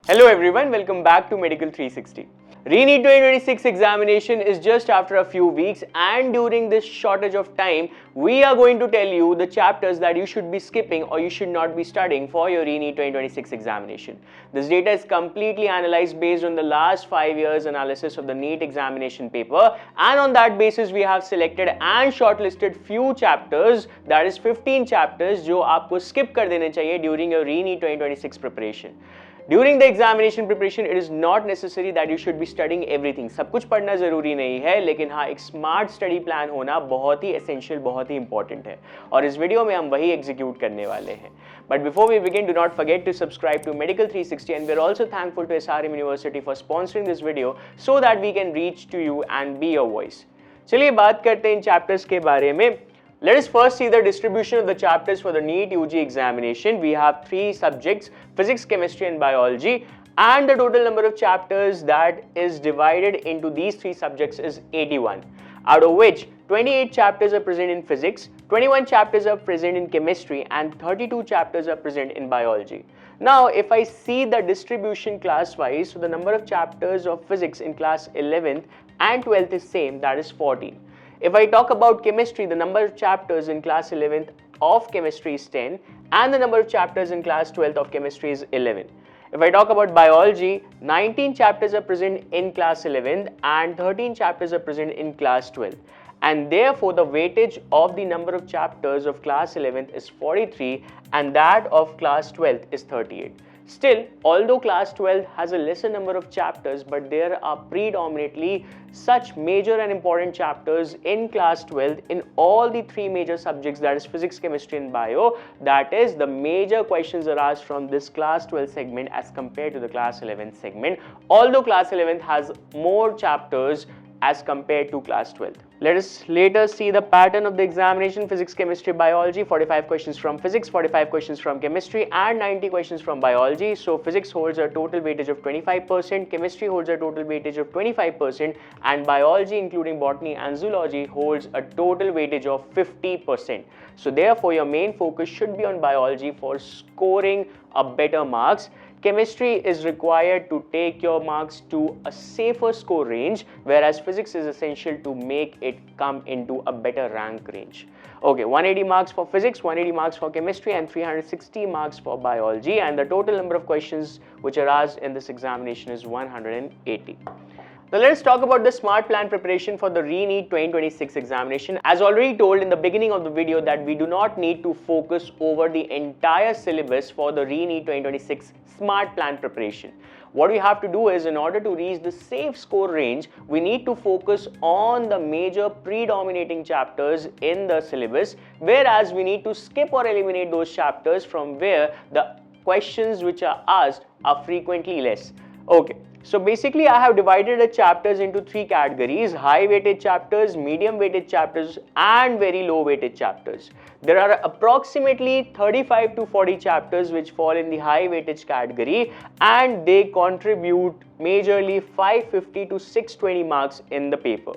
Hello everyone, welcome back to Medical 360. RE-NEET 2026 examination is just after a few weeks, and during this shortage of time, we are going to tell you the chapters that you should be skipping or you should not be studying for your RE-NEET 2026 examination. This data is completely analyzed based on the last 5 years analysis of the NEET examination paper, and on that basis we have selected and shortlisted few chapters, that is 15 chapters जो आपको skip कर देने चाहिए during your RE-NEET 2026 preparation. During the examination preparation, it is not necessary that you should be studying everything. सब कुछ पढ़ना जरूरी नहीं है, लेकिन हाँ एक स्मार्ट स्टडी प्लान होना बहुत ही एसेंशियल, बहुत ही इंपॉर्टेंट है, और इस वीडियो में हम वही एग्जीक्यूट करने वाले हैं. But before we begin, do not forget to subscribe to Medical 360, and we're also thankful to SRM University for sponsoring this video so that we can reach to you and be your voice. चलिए बात करते हैं इन chapters के बारे में. Let us first see the distribution of the chapters for the NEET UG examination. We have 3 subjects, physics, chemistry and biology, and the total number of chapters that is divided into these 3 subjects is 81, out of which 28 chapters are present in physics, 21 chapters are present in chemistry, and 32 chapters are present in biology. Now, if I see the distribution class-wise, so the number of chapters of physics in class 11th and 12th is same, that is 14. If I talk about chemistry, the number of chapters in class 11th of chemistry is 10, and the number of chapters in class 12th of chemistry is 11. If I talk about biology, 19 chapters are present in class 11th and 13 chapters are present in class 12th. And therefore, the weightage of the number of chapters of class 11th is 43 and that of class 12th is 38. Still, although class 12 has a lesser number of chapters, but there are predominantly such major and important chapters in class 12 in all the 3 major subjects, that is physics, chemistry and bio. That is, the major questions are asked from this class 12 segment as compared to the class 11 segment, although class 11 has more chapters as compared to class 12. Let us later see the pattern of the examination. Physics, chemistry, biology, 45 questions from physics, 45 questions from chemistry and 90 questions from biology. So physics holds a total weightage of 25%, chemistry holds a total weightage of 25%, and biology including botany and zoology holds a total weightage of 50%. So therefore your main focus should be on biology for scoring a better marks. Chemistry is required to take your marks to a safer score range, whereas physics is essential to make it come into a better rank range. Okay, 180 marks for physics, 180 marks for chemistry, and 360 marks for biology, and the total number of questions which are asked in this examination is 180. Now let us talk about the smart plan preparation for the RE-NEET 2026 examination. As already told in the beginning of the video that we do not need to focus over the entire syllabus for the RE-NEET 2026 smart plan preparation. What we have to do is, in order to reach the safe score range, we need to focus on the major predominating chapters in the syllabus, whereas we need to skip or eliminate those chapters from where the questions which are asked are frequently less. Okay. So basically I have divided the chapters into 3 categories: high weighted chapters, medium weighted chapters and very low weighted chapters. There are approximately 35 to 40 chapters which fall in the high weightage category, and they contribute majorly 550 to 620 marks in the paper.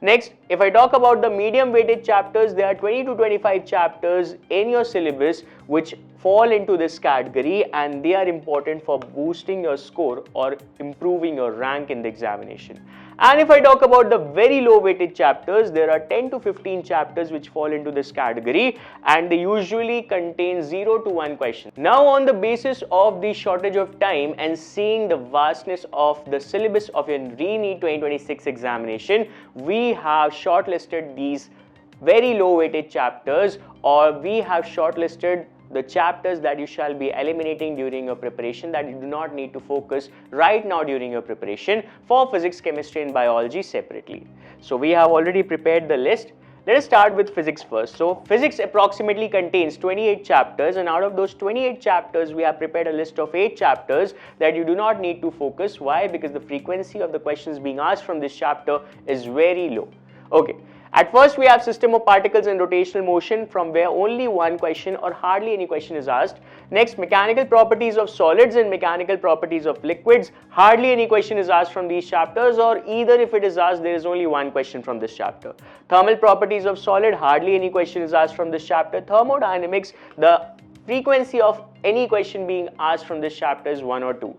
Next, if I talk about the medium weighted chapters, there are 20 to 25 chapters in your syllabus which fall into this category, and they are important for boosting your score or improving your rank in the examination. And if I talk about the very low weighted chapters, there are 10 to 15 chapters which fall into this category, and they usually contain 0 to 1 question. Now, on the basis of the shortage of time and seeing the vastness of the syllabus of your RE-NEET 2026 examination, we have shortlisted these very low weighted chapters, or we have shortlisted the chapters that you shall be eliminating during your preparation, that you do not need to focus right now during your preparation for physics, chemistry and biology separately. So we have already prepared the list. Let us start with physics first. So physics approximately contains 28 chapters, and out of those 28 chapters we have prepared a list of 8 chapters that you do not need to focus. Why? Because the frequency of the questions being asked from this chapter is very low. Okay. At first, we have system of particles and rotational motion, from where only 1 question or hardly any question is asked. Next, mechanical properties of solids and mechanical properties of liquids. Hardly any question is asked from these chapters, or either if it is asked, there is only 1 question from this chapter. Thermal properties of solid. Hardly any question is asked from this chapter. Thermodynamics, the frequency of any question being asked from this chapter is 1 or 2.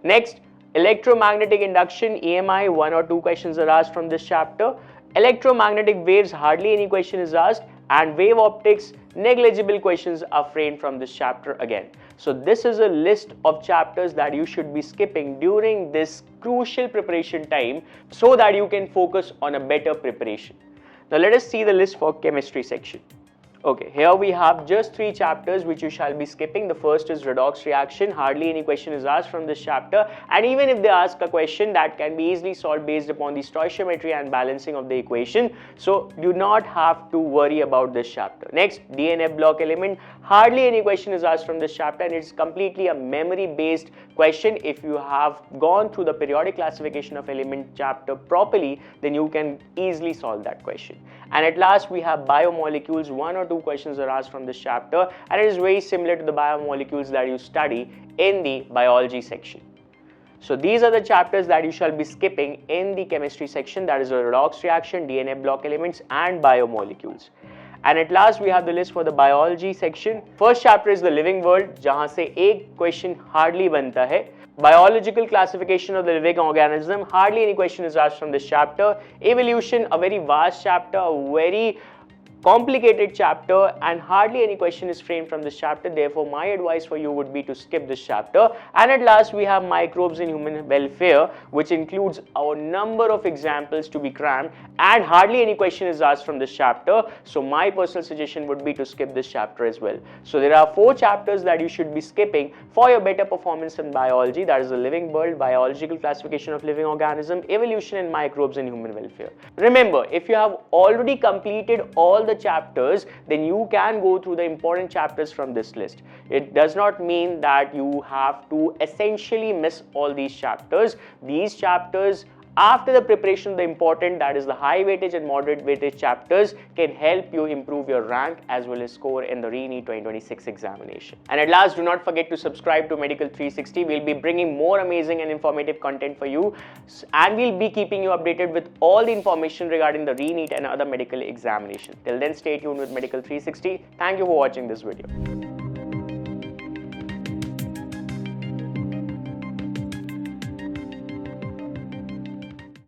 Next, electromagnetic induction, EMI, 1 or 2 questions are asked from this chapter. Electromagnetic waves, hardly any question is asked, and wave optics, negligible questions are framed from this chapter again. So this is a list of chapters that you should be skipping during this crucial preparation time so that you can focus on a better preparation. Now let us see the list for chemistry section. Okay, here we have just 3 chapters which you shall be skipping. The first is redox reaction. Hardly any question is asked from this chapter, and even if they ask a question, that can be easily solved based upon the stoichiometry and balancing of the equation. So do not have to worry about this chapter. Next, DNF block element. Hardly any question is asked from this chapter, and it's completely a memory based question. If you have gone through the periodic classification of element chapter properly, then you can easily solve that question. And at last, we have biomolecules. 1 or 2 questions are asked from this chapter, and it is very similar to the biomolecules that you study in the biology section. So these are the chapters that you shall be skipping in the chemistry section, that is the redox reaction, DNA block elements and biomolecules. And at last, we have the list for the biology section. First chapter is the living world, जहाँ से एक question hardly बनता है. Biological classification of the living organism, hardly any question is asked from this chapter. Evolution, a very vast chapter, a very complicated chapter, and hardly any question is framed from this chapter. Therefore, my advice for you would be to skip this chapter. And at last, we have microbes in human welfare, which includes a number of examples to be crammed, and hardly any question is asked from this chapter. So my personal suggestion would be to skip this chapter as well. So there are 4 chapters that you should be skipping for your better performance in biology, that is the living world, biological classification of living organism, evolution, and microbes in human welfare. Remember, if you have already completed all the chapters, then you can go through the important chapters from this list. It does not mean that you have to essentially miss all these chapters. These chapters, after the preparation of the important, that is the high weightage and moderate weightage chapters, can help you improve your rank as well as score in the RE-NEET 2026 examination. And at last, do not forget to subscribe to Medical 360. We'll be bringing more amazing and informative content for you, and we'll be keeping you updated with all the information regarding the RE-NEET and other medical examinations. Till then, stay tuned with Medical 360. Thank you for watching this video.